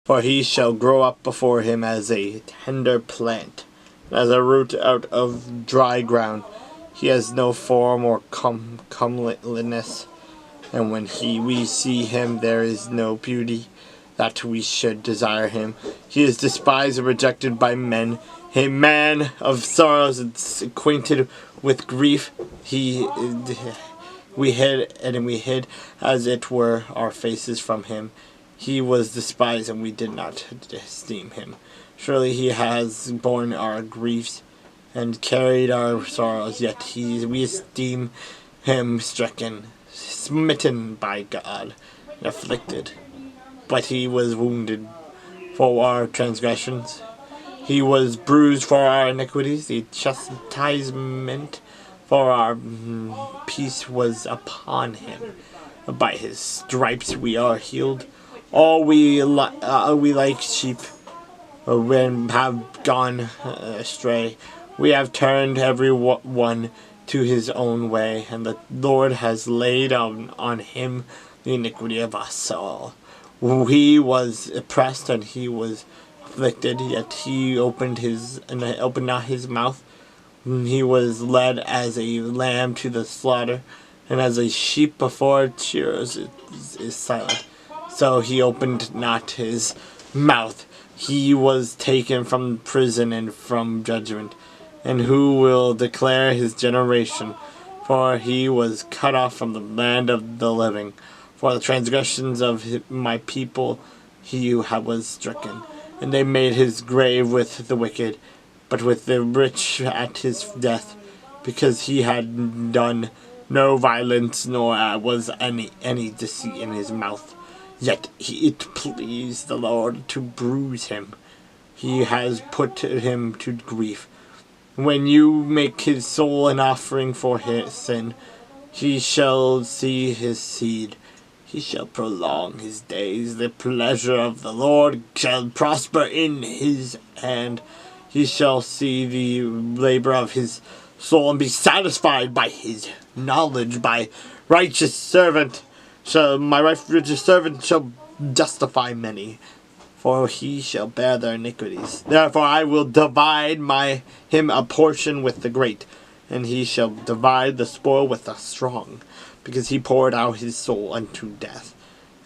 For he shall grow up before him as a tender plant, as a root out of dry ground. He has no form or comeliness, and when we see him, there is no beauty that we should desire him. He is despised and rejected by men, a man of sorrows and acquainted with grief. We hid as it were our faces from him. He was despised, and we did not esteem him. Surely he has borne our griefs and carried our sorrows, yet we esteem him stricken, smitten by God, and afflicted. But he was wounded for our transgressions. He was bruised for our iniquities. The chastisement for our peace was upon him. By his stripes we are healed. All we like sheep when have gone astray. We have turned every one to his own way, and the Lord has laid on him the iniquity of us all. He was oppressed and he was afflicted, yet he opened not his mouth. He was led as a lamb to the slaughter, and as a sheep before its shearers is silent, so he opened not his mouth. He was taken from prison and from judgment. And who will declare his generation? For he was cut off from the land of the living. For the transgressions of my people he was stricken. And they made his grave with the wicked, but with the rich at his death, because he had done no violence, nor was any deceit in his mouth. Yet it pleased the Lord to bruise him. He has put him to grief. When you make his soul an offering for his sin, he shall see his seed. He shall prolong his days. The pleasure of the Lord shall prosper in his hand. He shall see the labor of his soul and be satisfied by his knowledge. My righteous servant shall justify many, for he shall bear their iniquities. Therefore I will divide him a portion with the great, and he shall divide the spoil with the strong, because he poured out his soul unto death,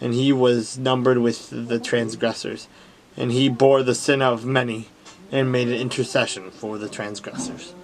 and he was numbered with the transgressors, and he bore the sin of many, and made an intercession for the transgressors.